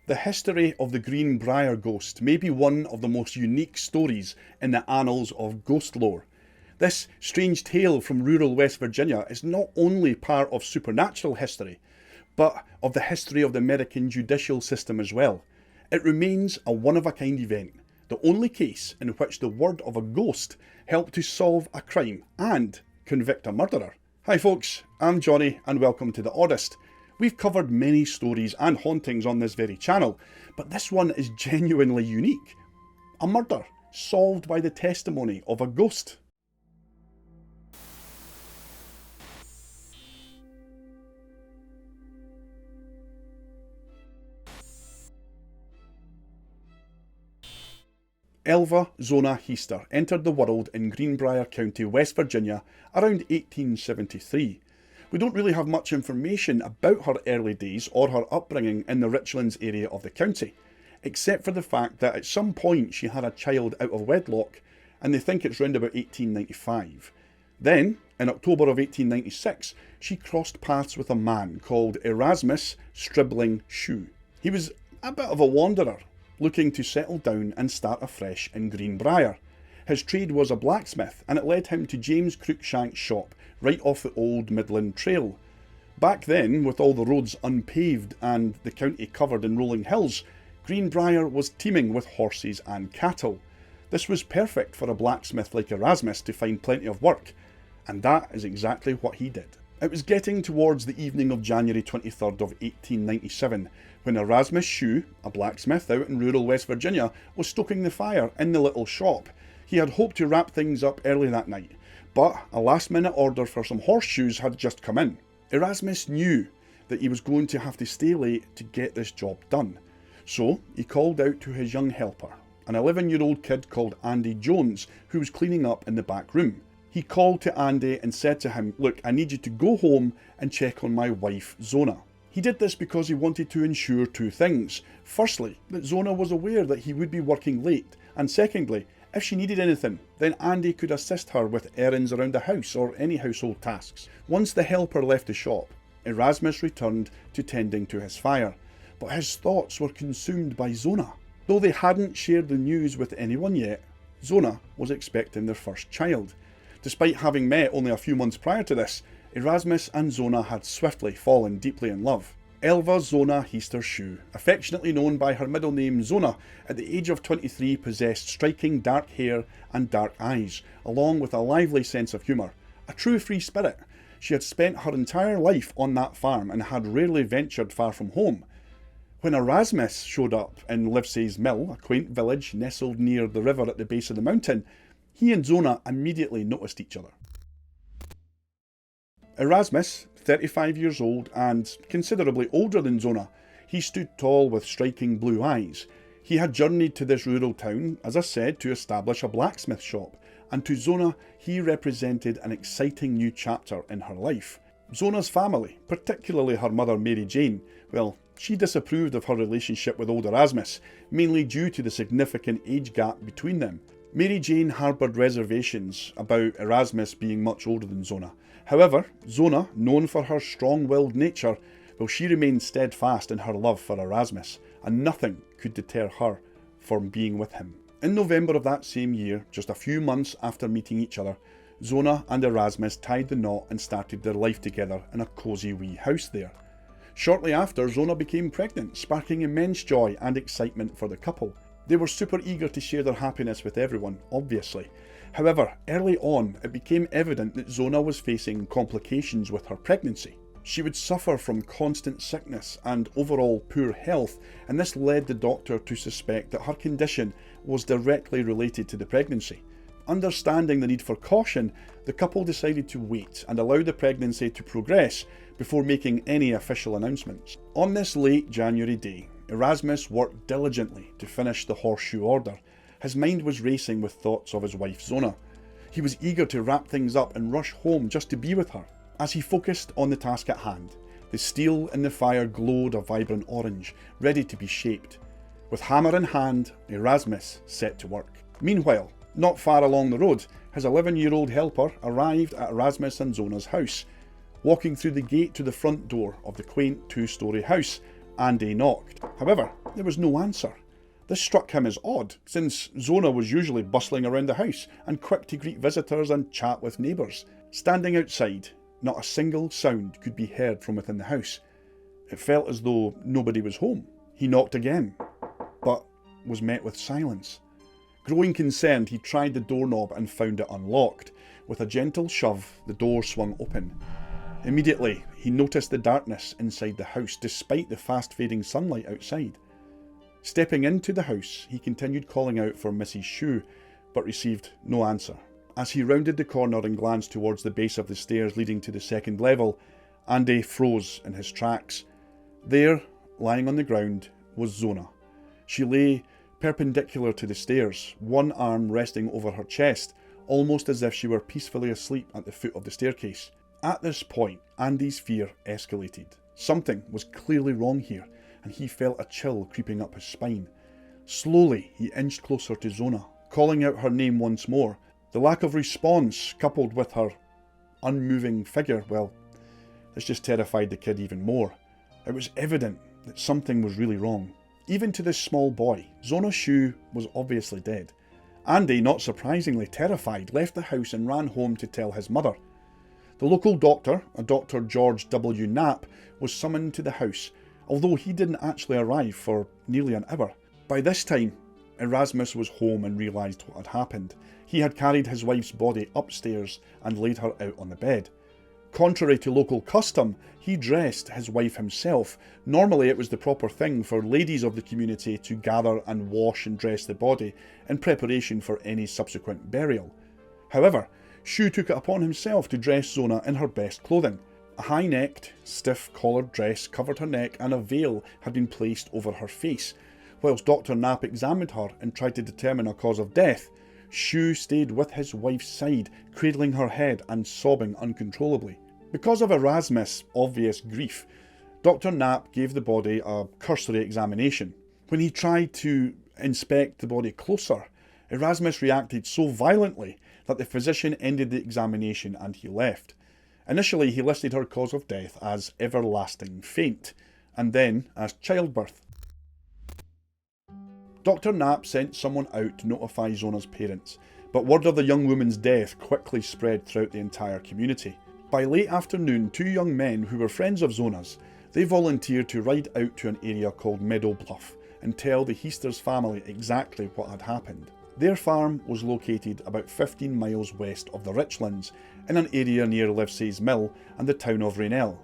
The history of the Greenbrier Ghost may be one of the most unique stories in the annals of ghost lore. This strange tale from rural West Virginia is not only part of supernatural history, but of the history of the American judicial system as well. It remains a one-of-a-kind event, the only case in which the word of a ghost helped to solve a crime and convict a murderer. Hi folks, I'm Johnny and welcome to The Oddest. We've covered many stories and hauntings on this very channel, but this one is genuinely unique. A murder solved by the testimony of a ghost. Elva Zona Heister entered the world in Greenbrier County, West Virginia around 1873. We don't really have much information about her early days or her upbringing in the Richlands area of the county, except for the fact that at some point she had a child out of wedlock, and they think it's round about 1895. Then, in October of 1896, she crossed paths with a man called Erasmus Stribling Shue. He was a bit of a wanderer, looking to settle down and start afresh in Greenbrier. His trade was a blacksmith, and it led him to James Cruikshank's shop right off the old Midland Trail. Back then, with all the roads unpaved and the county covered in rolling hills, Greenbrier was teeming with horses and cattle. This was perfect for a blacksmith like Erasmus to find plenty of work, and that is exactly what he did. It was getting towards the evening of January 23rd of 1897 when Erasmus Shue, a blacksmith out in rural West Virginia, was stoking the fire in the little shop. He had hoped to wrap things up early that night, but a last-minute order for some horseshoes had just come in. Erasmus knew that he was going to have to stay late to get this job done, so he called out to his young helper, an 11-year-old kid called Andy Jones, who was cleaning up in the back room. He called to Andy and said to him, "Look, I need you to go home and check on my wife, Zona." He did this because he wanted to ensure two things. Firstly, that Zona was aware that he would be working late, and secondly, if she needed anything, then Andy could assist her with errands around the house or any household tasks. Once the helper left the shop, Erasmus returned to tending to his fire, but his thoughts were consumed by Zona. Though they hadn't shared the news with anyone yet, Zona was expecting their first child. Despite having met only a few months prior to this, Erasmus and Zona had swiftly fallen deeply in love. Elva Zona Heister Shue, affectionately known by her middle name Zona, at the age of 23 possessed striking dark hair and dark eyes, along with a lively sense of humour. A true free spirit, she had spent her entire life on that farm and had rarely ventured far from home. When Erasmus showed up in Livesey's Mill, a quaint village nestled near the river at the base of the mountain, he and Zona immediately noticed each other. Erasmus, 35 years old and considerably older than Zona, he stood tall with striking blue eyes. He had journeyed to this rural town, as I said, to establish a blacksmith shop, and to Zona he represented an exciting new chapter in her life. Zona's family, particularly her mother Mary Jane, well, she disapproved of her relationship with old Erasmus, mainly due to the significant age gap between them. Mary Jane harboured reservations about Erasmus being much older than Zona. However, Zona, known for her strong-willed nature, well, she remained steadfast in her love for Erasmus, and nothing could deter her from being with him. In November of that same year, just a few months after meeting each other, Zona and Erasmus tied the knot and started their life together in a cosy wee house there. Shortly after, Zona became pregnant, sparking immense joy and excitement for the couple. They were super eager to share their happiness with everyone, obviously. However, early on, it became evident that Zona was facing complications with her pregnancy. She would suffer from constant sickness and overall poor health, and this led the doctor to suspect that her condition was directly related to the pregnancy. Understanding the need for caution, the couple decided to wait and allow the pregnancy to progress before making any official announcements. On this late January day, Erasmus worked diligently to finish the horseshoe order. His mind was racing with thoughts of his wife Zona. He was eager to wrap things up and rush home just to be with her. As he focused on the task at hand, the steel in the fire glowed a vibrant orange, ready to be shaped. With hammer in hand, Erasmus set to work. Meanwhile, not far along the road, his 11-year-old helper arrived at Erasmus and Zona's house. Walking through the gate to the front door of the quaint two-storey house, Andy knocked. However, There was no answer. This struck him as odd, since Zona was usually bustling around the house and quick to greet visitors and chat with neighbours. Standing outside, not a single sound could be heard from within the house. It felt as though nobody was home. He knocked again, but was met with silence. Growing concerned, he tried the doorknob and found it unlocked. With a gentle shove, the door swung open. Immediately, he noticed the darkness inside the house, despite the fast-fading sunlight outside. Stepping into the house, he continued calling out for Mrs. Shue, but received no answer. As he rounded the corner and glanced towards the base of the stairs leading to the second level, Andy froze in his tracks. There, lying on the ground, was Zona. She lay perpendicular to the stairs, one arm resting over her chest, almost as if she were peacefully asleep at the foot of the staircase. At this point, Andy's fear escalated. Something was clearly wrong here, and he felt a chill creeping up his spine. Slowly, he inched closer to Zona, calling out her name once more. The lack of response, coupled with her unmoving figure, well, this just terrified the kid even more. It was evident that something was really wrong. Even to this small boy, Zona Shue was obviously dead. Andy, not surprisingly terrified, left the house and ran home to tell his mother. The local doctor, a Dr. George W. Knapp, was summoned to the house, although he didn't actually arrive for nearly an hour. By this time, Erasmus was home and realised what had happened. He had carried his wife's body upstairs and laid her out on the bed. Contrary to local custom, he dressed his wife himself. Normally it was the proper thing for ladies of the community to gather and wash and dress the body in preparation for any subsequent burial. However, Shue took it upon himself to dress Zona in her best clothing. A high-necked, stiff-collared dress covered her neck and a veil had been placed over her face. Whilst Dr. Knapp examined her and tried to determine a cause of death, Shue stayed with his wife's side, cradling her head and sobbing uncontrollably. Because of Erasmus' obvious grief, Dr. Knapp gave the body a cursory examination. When he tried to inspect the body closer, Erasmus reacted so violently that the physician ended the examination and he left. Initially, he listed her cause of death as everlasting faint, and then as childbirth. Dr. Knapp sent someone out to notify Zona's parents, but word of the young woman's death quickly spread throughout the entire community. By late afternoon, two young men who were friends of Zona's, they volunteered to ride out to an area called Meadow Bluff and tell the Heasters family exactly what had happened. Their farm was located about 15 miles west of the Richlands, in an area near Livesey's Mill and the town of Raynell.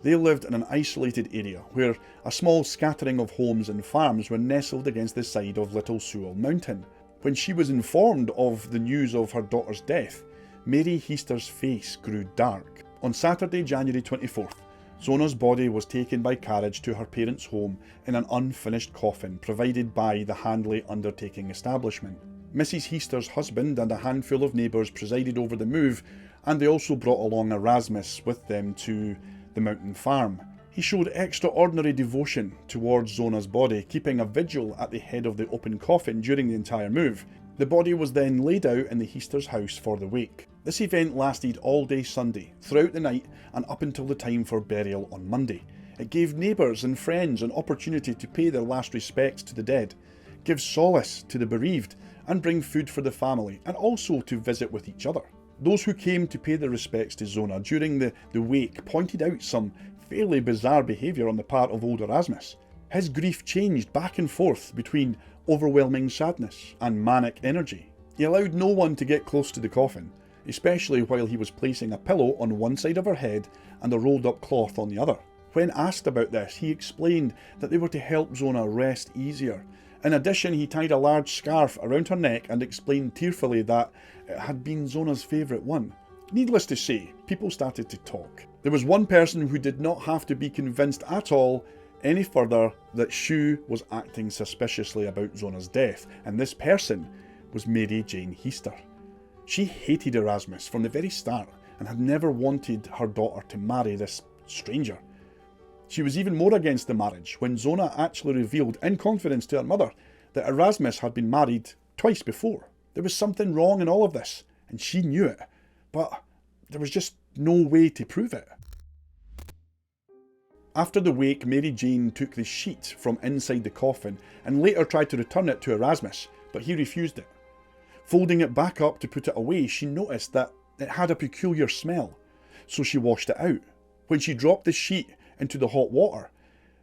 They lived in an isolated area where a small scattering of homes and farms were nestled against the side of Little Sewell Mountain. When she was informed of the news of her daughter's death, Mary Heaster's face grew dark. On Saturday, January 24th, Zona's body was taken by carriage to her parents' home in an unfinished coffin provided by the Handley Undertaking establishment. Mrs. Heaster's husband and a handful of neighbours presided over the move, and they also brought along Erasmus with them to the mountain farm. He showed extraordinary devotion towards Zona's body, keeping a vigil at the head of the open coffin during the entire move. The body was then laid out in the Heaster's house for the wake. This event lasted all day Sunday, throughout the night and up until the time for burial on Monday. It gave neighbours and friends an opportunity to pay their last respects to the dead, give solace to the bereaved, and bring food for the family, and also to visit with each other. Those who came to pay their respects to Zona during the wake pointed out some fairly bizarre behaviour on the part of old Erasmus. His grief changed back and forth between overwhelming sadness and manic energy. He allowed no one to get close to the coffin, especially while he was placing a pillow on one side of her head and a rolled up cloth on the other. When asked about this, he explained that they were to help Zona rest easier. In addition, he tied a large scarf around her neck and explained tearfully that it had been Zona's favourite one. Needless to say, people started to talk. There was one person who did not have to be convinced at all any further that Shue was acting suspiciously about Zona's death, and this person was Mary Jane Heaster. She hated Erasmus from the very start and had never wanted her daughter to marry this stranger. She was even more against the marriage when Zona actually revealed in confidence to her mother that Erasmus had been married twice before. There was something wrong in all of this, and she knew it, but there was just no way to prove it. After the wake, Mary Jane took the sheet from inside the coffin and later tried to return it to Erasmus, but he refused it. Folding it back up to put it away, she noticed that it had a peculiar smell, so she washed it out. When she dropped the sheet into the hot water,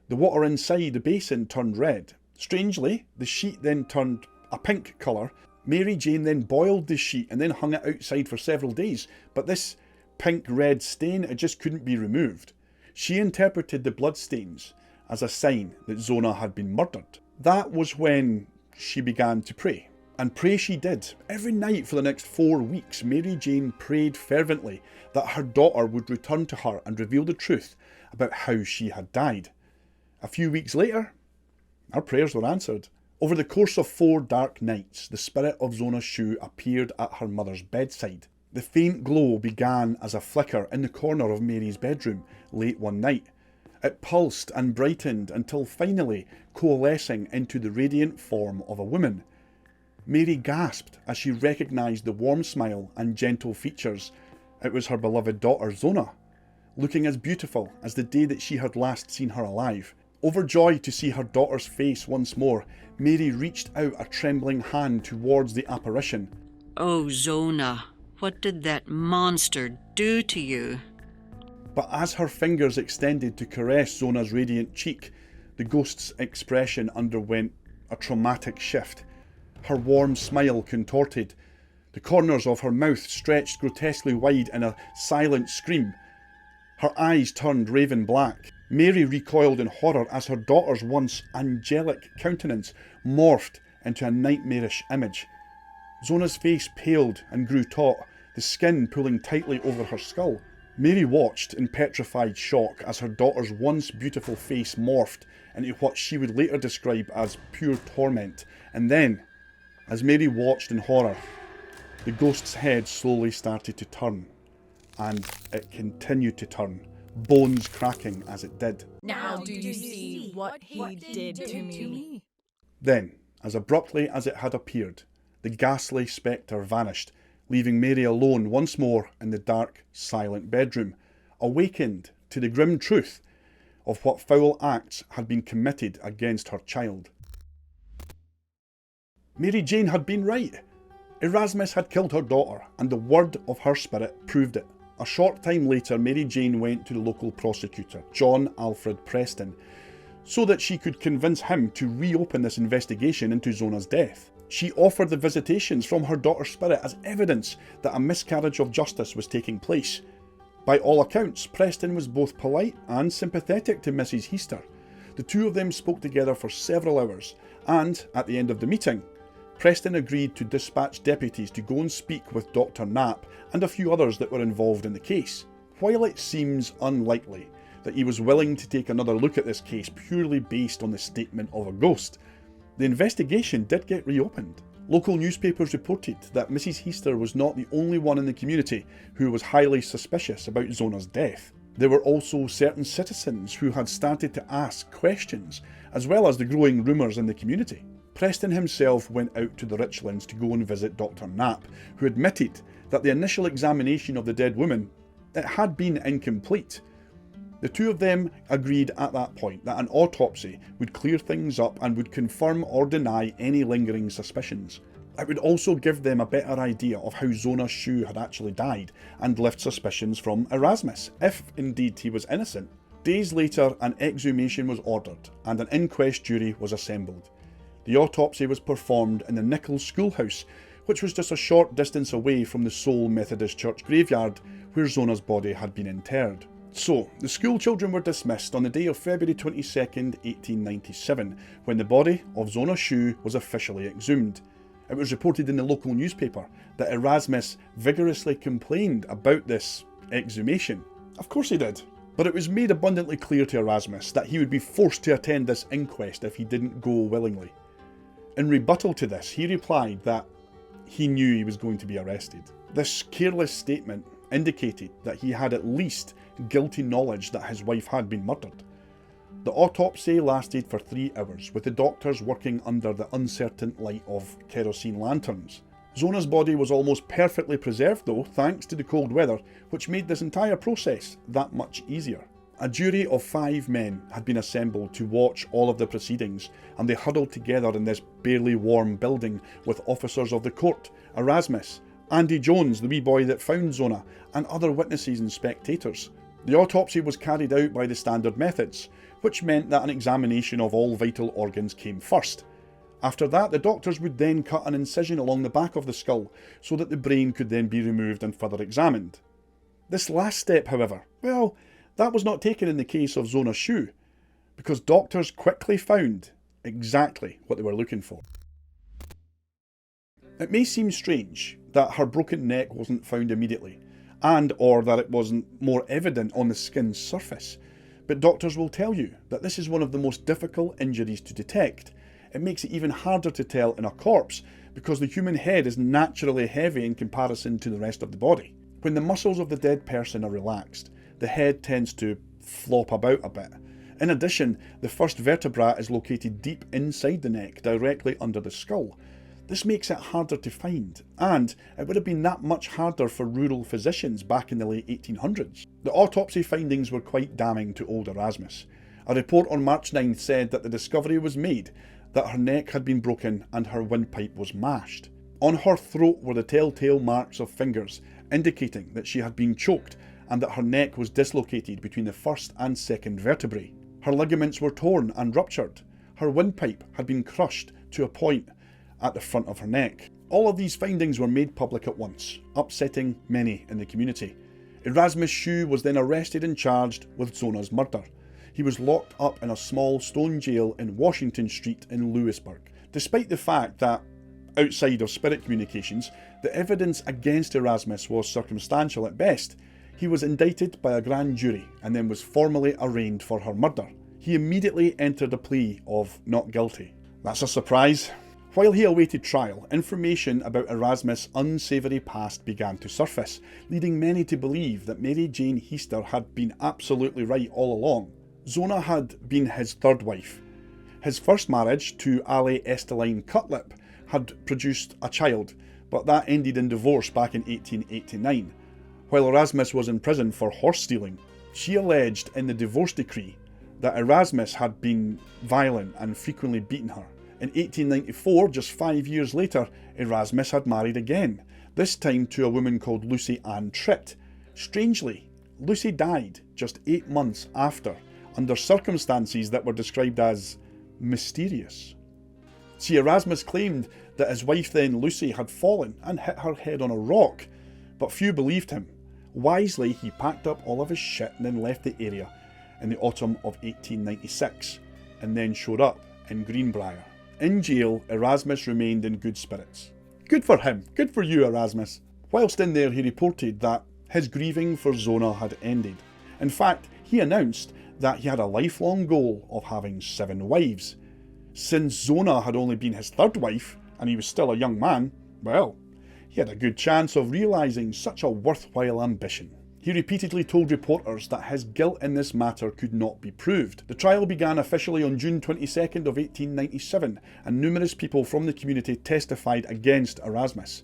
the water inside the basin turned red. Strangely, the sheet then turned a pink colour. Mary Jane then boiled the sheet and then hung it outside for several days, but this pink-red stain, it just couldn't be removed. She interpreted the bloodstains as a sign that Zona had been murdered. That was when she began to pray. And pray she did. Every night for the next 4 weeks, Mary Jane prayed fervently that her daughter would return to her and reveal the truth about how she had died. A few weeks later, her prayers were answered. Over the course of 4 dark nights, the spirit of Zona Shu appeared at her mother's bedside. The faint glow began as a flicker in the corner of Mary's bedroom late one night. It pulsed and brightened until finally coalescing into the radiant form of a woman. Mary gasped as she recognised the warm smile and gentle features. It was her beloved daughter Zona, looking as beautiful as the day that she had last seen her alive. Overjoyed to see her daughter's face once more, Mary reached out a trembling hand towards the apparition. "Oh, Zona, what did that monster do to you?" But as her fingers extended to caress Zona's radiant cheek, the ghost's expression underwent a traumatic shift. Her warm smile contorted. The corners of her mouth stretched grotesquely wide in a silent scream. Her eyes turned raven black. Mary recoiled in horror as her daughter's once angelic countenance morphed into a nightmarish image. Zona's face paled and grew taut, the skin pulling tightly over her skull. Mary watched in petrified shock as her daughter's once beautiful face morphed into what she would later describe as pure torment. And then, as Mary watched in horror, the ghost's head slowly started to turn, and it continued to turn, bones cracking as it did. Now do you see what he did to me? Then, as abruptly as it had appeared, the ghastly spectre vanished, leaving Mary alone once more in the dark, silent bedroom, awakened to the grim truth of what foul acts had been committed against her child. Mary Jane had been right. Erasmus had killed her daughter, and the word of her spirit proved it. A short time later, Mary Jane went to the local prosecutor, John Alfred Preston, so that she could convince him to reopen this investigation into Zona's death. She offered the visitations from her daughter's spirit as evidence that a miscarriage of justice was taking place. By all accounts, Preston was both polite and sympathetic to Mrs. Heaster. The two of them spoke together for several hours, and at the end of the meeting, Preston agreed to dispatch deputies to go and speak with Dr. Knapp and a few others that were involved in the case. While it seems unlikely that he was willing to take another look at this case purely based on the statement of a ghost, the investigation did get reopened. Local newspapers reported that Mrs. Heaster was not the only one in the community who was highly suspicious about Zona's death. There were also certain citizens who had started to ask questions, as well as the growing rumours in the community. Preston himself went out to the Richlands to go and visit Dr. Knapp, who admitted that the initial examination of the dead woman, it had been incomplete. The two of them agreed at that point that an autopsy would clear things up and would confirm or deny any lingering suspicions. It would also give them a better idea of how Zona Shu had actually died and lift suspicions from Erasmus, if indeed he was innocent. Days later, an exhumation was ordered and an inquest jury was assembled. The autopsy was performed in the Nichols Schoolhouse, which was just a short distance away from the Seoul Methodist Church graveyard where Zona's body had been interred. So, the school children were dismissed on the day of February 22nd, 1897, when the body of Zona Shu was officially exhumed. It was reported in the local newspaper that Erasmus vigorously complained about this exhumation. Of course he did. But it was made abundantly clear to Erasmus that he would be forced to attend this inquest if he didn't go willingly. In rebuttal to this, he replied that he knew he was going to be arrested. This careless statement indicated that he had at least guilty knowledge that his wife had been murdered. The autopsy lasted for 3 hours, with the doctors working under the uncertain light of kerosene lanterns. Zona's body was almost perfectly preserved though, thanks to the cold weather, which made this entire process that much easier. A jury of 5 men had been assembled to watch all of the proceedings, and they huddled together in this barely warm building with officers of the court, Erasmus, Andy Jones, the wee boy that found Zona, and other witnesses and spectators. The autopsy was carried out by the standard methods, which meant that an examination of all vital organs came first. After that, the doctors would then cut an incision along the back of the skull so that the brain could then be removed and further examined. This last step, however, well, that was not taken in the case of Zona Shu, because doctors quickly found exactly what they were looking for. It may seem strange that her broken neck wasn't found immediately, or that it wasn't more evident on the skin's surface, but doctors will tell you that this is one of the most difficult injuries to detect. It makes it even harder to tell in a corpse because the human head is naturally heavy in comparison to the rest of the body. When the muscles of the dead person are relaxed, the head tends to flop about a bit. In addition, the first vertebra is located deep inside the neck, directly under the skull. This makes it harder to find, and it would have been that much harder for rural physicians back in the late 1800s. The autopsy findings were quite damning to old Erasmus. A report on March 9th said that the discovery was made that her neck had been broken and her windpipe was mashed. On her throat were the telltale marks of fingers, indicating that she had been choked and that her neck was dislocated between the first and second vertebrae. Her ligaments were torn and ruptured. Her windpipe had been crushed to a point at the front of her neck. All of these findings were made public at once, upsetting many in the community. Erasmus Shu was then arrested and charged with Zona's murder. He was locked up in a small stone jail in Washington Street in Lewisburg. Despite the fact that, outside of spirit communications, the evidence against Erasmus was circumstantial at best, he was indicted by a grand jury and then was formally arraigned for her murder. He immediately entered a plea of not guilty. That's a surprise. While he awaited trial, information about Erasmus' unsavoury past began to surface, leading many to believe that Mary Jane Heister had been absolutely right all along. Zona had been his third wife. His first marriage to Ali Esteline Cutlip had produced a child, but that ended in divorce back in 1889. While Erasmus was in prison for horse stealing, she alleged in the divorce decree that Erasmus had been violent and frequently beaten her. In 1894, just 5 years later, Erasmus had married again, this time to a woman called Lucy Ann Tritt. Strangely, Lucy died just 8 months after, under circumstances that were described as mysterious. See, Erasmus claimed that his wife then, Lucy, had fallen and hit her head on a rock, but few believed him. Wisely, he packed up all of his shit and then left the area in the autumn of 1896, and then showed up in Greenbrier. In jail, Erasmus remained in good spirits. Good for him. Good for you, Erasmus. Whilst in there, he reported that his grieving for Zona had ended. In fact, he announced that he had a lifelong goal of having 7 wives. Since Zona had only been his third wife, and he was still a young man, well, he had a good chance of realising such a worthwhile ambition. He repeatedly told reporters that his guilt in this matter could not be proved. The trial began officially on June 22nd of 1897, and numerous people from the community testified against Erasmus.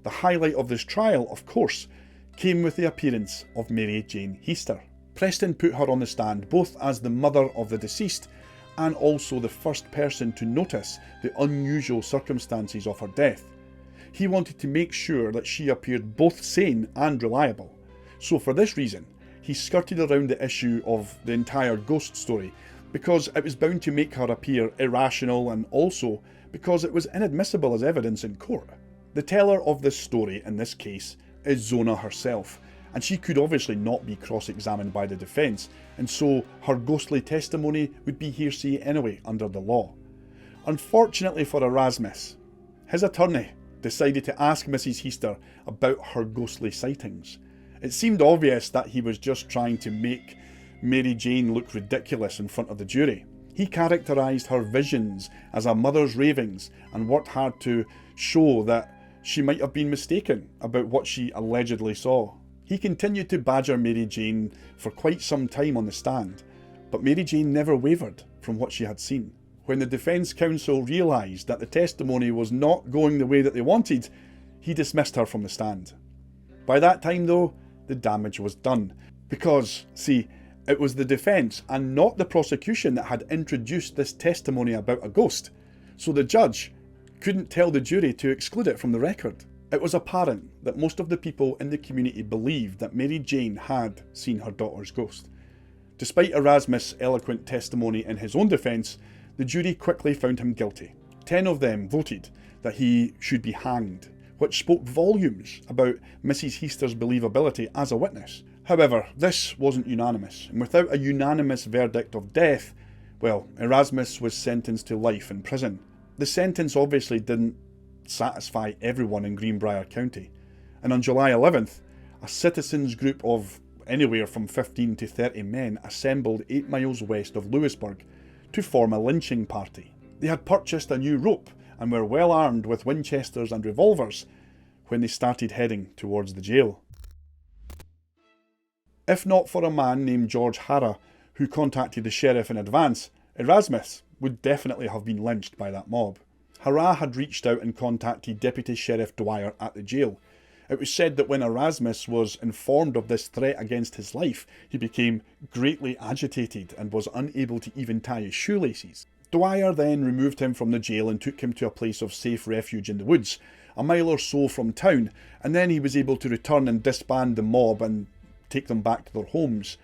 The highlight of this trial, of course, came with the appearance of Mary Jane Heister. Preston put her on the stand both as the mother of the deceased and also the first person to notice the unusual circumstances of her death. He wanted to make sure that she appeared both sane and reliable. So for this reason, he skirted around the issue of the entire ghost story, because it was bound to make her appear irrational, and also because it was inadmissible as evidence in court. The teller of this story in this case is Zona herself, and she could obviously not be cross-examined by the defence, and so her ghostly testimony would be hearsay anyway under the law. Unfortunately for Erasmus, his attorney decided to ask Mrs. Heister about her ghostly sightings. It seemed obvious that he was just trying to make Mary Jane look ridiculous in front of the jury. He characterised her visions as a mother's ravings and worked hard to show that she might have been mistaken about what she allegedly saw. He continued to badger Mary Jane for quite some time on the stand, but Mary Jane never wavered from what she had seen. When the defence counsel realised that the testimony was not going the way that they wanted, he dismissed her from the stand. By that time though, the damage was done, because, see, It was the defence and not the prosecution that had introduced this testimony about a ghost, so the judge couldn't tell the jury to exclude it from the record. It was apparent that most of the people in the community believed that Mary Jane had seen her daughter's ghost. Despite Erasmus' eloquent testimony in his own defence, the jury quickly found him guilty. 10 of them voted that he should be hanged, which spoke volumes about Mrs. Heaster's believability as a witness. However, this wasn't unanimous, and without a unanimous verdict of death, well, Erasmus was sentenced to life in prison. The sentence obviously didn't satisfy everyone in Greenbrier County, and on July 11th, a citizens group of anywhere from 15 to 30 men assembled 8 miles west of Louisburg to form a lynching party. They had purchased a new rope and were well armed with Winchesters and revolvers when they started heading towards the jail. If not for a man named George Harrah who contacted the sheriff in advance, Erasmus would definitely have been lynched by that mob. Harrah had reached out and contacted Deputy Sheriff Dwyer at the jail. It was said that when Erasmus was informed of this threat against his life, he became greatly agitated and was unable to even tie his shoelaces. Dwyer then removed him from the jail and took him to a place of safe refuge in the woods, a mile or so from town, and then he was able to return and disband the mob and take them back to their homes.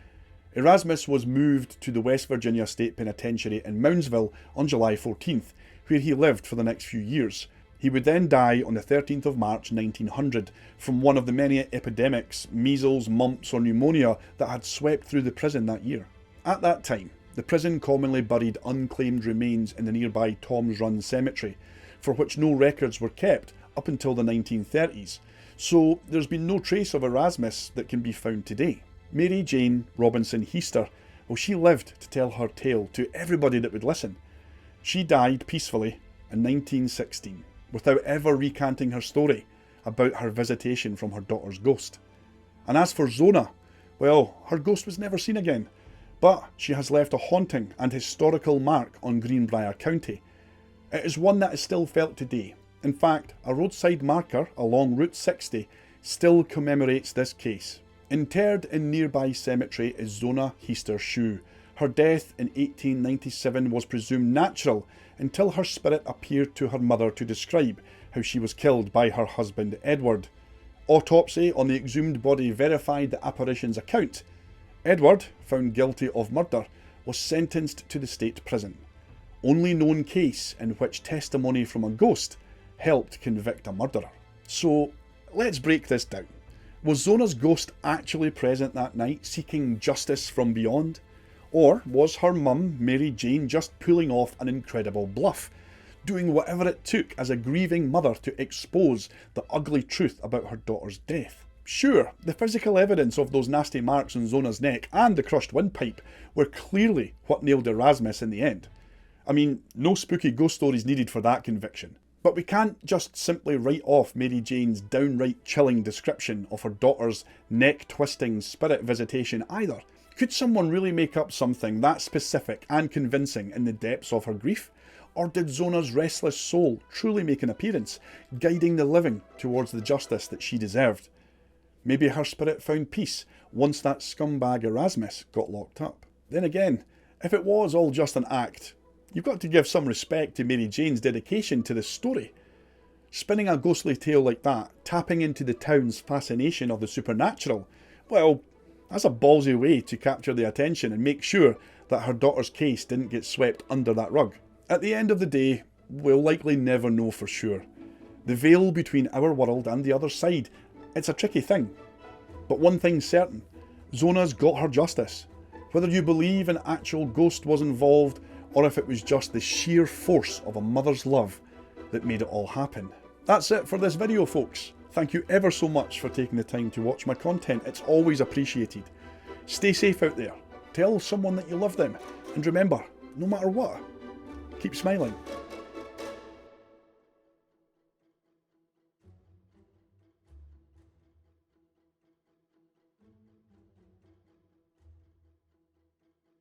Erasmus was moved to the West Virginia State Penitentiary in Moundsville on July 14th, where he lived for the next few years. He would then die on the 13th of March 1900 from one of the many epidemics, measles, mumps or pneumonia that had swept through the prison that year. At that time, the prison commonly buried unclaimed remains in the nearby Tom's Run Cemetery, for which no records were kept up until the 1930s, so there's been no trace of Erasmus that can be found today. Mary Jane Robinson Heaster, well, she lived to tell her tale to everybody that would listen. She died peacefully in 1916, without ever recanting her story about her visitation from her daughter's ghost. And as for Zona, well, her ghost was never seen again, but she has left a haunting and historical mark on Greenbrier County. It is one that is still felt today. In fact, a roadside marker along Route 60 still commemorates this case. Interred in nearby cemetery is Zona Heaster Shue. Her death in 1897 was presumed natural until her spirit appeared to her mother to describe how she was killed by her husband Edward. Autopsy on the exhumed body verified the apparition's account. Edward, found guilty of murder, was sentenced to the state prison. Only known case in which testimony from a ghost helped convict a murderer. So let's break this down. Was Zona's ghost actually present that night, seeking justice from beyond? Or was her mum, Mary Jane, just pulling off an incredible bluff, doing whatever it took as a grieving mother to expose the ugly truth about her daughter's death? Sure, the physical evidence of those nasty marks on Zona's neck and the crushed windpipe were clearly what nailed Erasmus in the end. I mean, no spooky ghost stories needed for that conviction. But we can't just simply write off Mary Jane's downright chilling description of her daughter's neck-twisting spirit visitation either. Could someone really make up something that specific and convincing in the depths of her grief? Or did Zona's restless soul truly make an appearance, guiding the living towards the justice that she deserved? Maybe her spirit found peace once that scumbag Erasmus got locked up. Then again, if it was all just an act, you've got to give some respect to Mary Jane's dedication to this story. Spinning a ghostly tale like that, tapping into the town's fascination of the supernatural, well, that's a ballsy way to capture the attention and make sure that her daughter's case didn't get swept under that rug. At the end of the day, we'll likely never know for sure. The veil between our world and the other side, it's a tricky thing. But one thing's certain, Zona's got her justice. Whether you believe an actual ghost was involved or if it was just the sheer force of a mother's love that made it all happen. That's it for this video, folks. Thank you ever so much for taking the time to watch my content. It's always appreciated. Stay safe out there. Tell someone that you love them. And remember, no matter what, keep smiling.